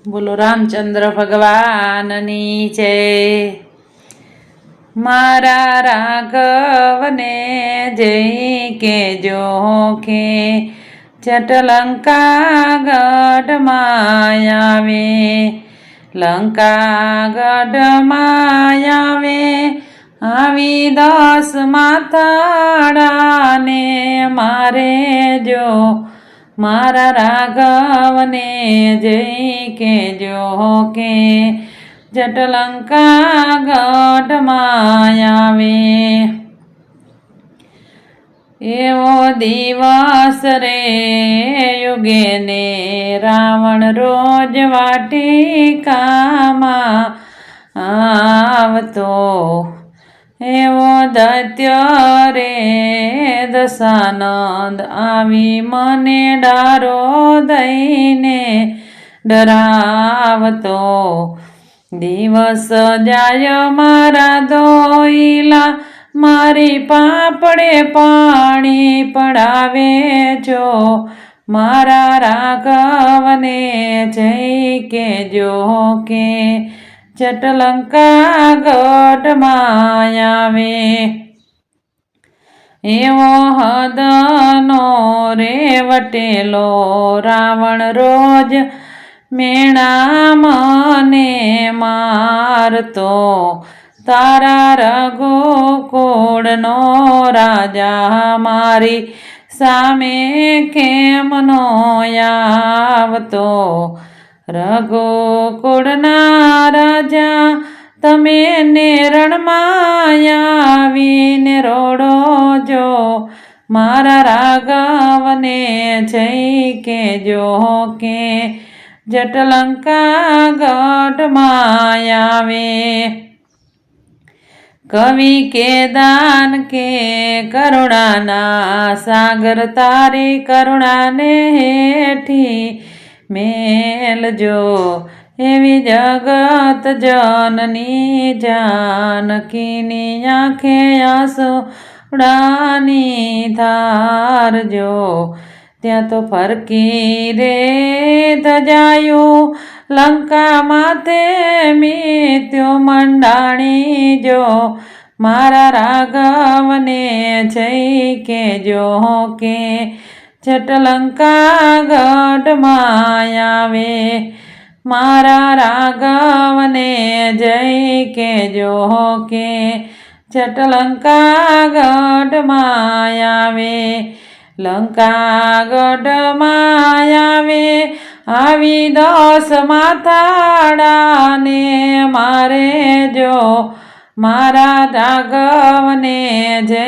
બોલો રામચંદ્ર ભગવાનની જય। મારા રાઘવને જય કેજો કે લંકાગઢમાં આવે, લંકાગઢમાં આવે આવી 10 માથાડાને મારે જો, મારા રાઘવને જય કેજો કે લંકાગઢમાં આવે। એવો દિવસ રે યુગે ને રાવણ રોજ વાટિકામાં આવતો, એવો દૈત્ય રે દશાનંદ આવી મને ડારો દઈને ડરાવતો। દિવસ જાય મારા દોઈલા મારી પાપડે પાણી પડાવે જો, મારા રાઘવને જય કેજો કે લંકાગઢમાં આવે। એવો હદનો રે વટેલો રાવણ રોજ મેણા મને મારતો, તારા રઘુકુળનો રાજા મારી સામે કેમ નો આવતો। રઘુકુળના રાજા તમે ને રણમાં આવીને રોડો જો, મારા રાઘવને જય કેજો કે લંકાગઢમાં આવે। કવિ કેદાન કે કરુણાના સાગર તારી કરુણાને હેઠી મેલજો, એવી જગત જનની જાનકીની આંખે આંસુડાની ધારજો। ત્યાં તો ફરકી રે ધજાયું લંકા માથે મિત્યો મંડાણી જો, મારા રાઘવને જય કેજો કે લંકાગઢમાં આવે। મારા રાઘવને જય કેજો કે લંકાગઢમાં આવે। લંકાગઢમાં આવે આવી 10 માથાડાને મારે જો, મારા રાઘવને જય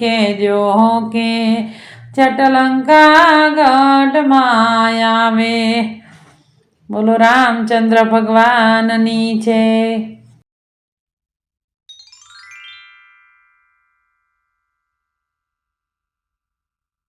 કેજો કે લંકાગઢમાં આવે। બોલો રામચંદ્ર ભગવાનની જય।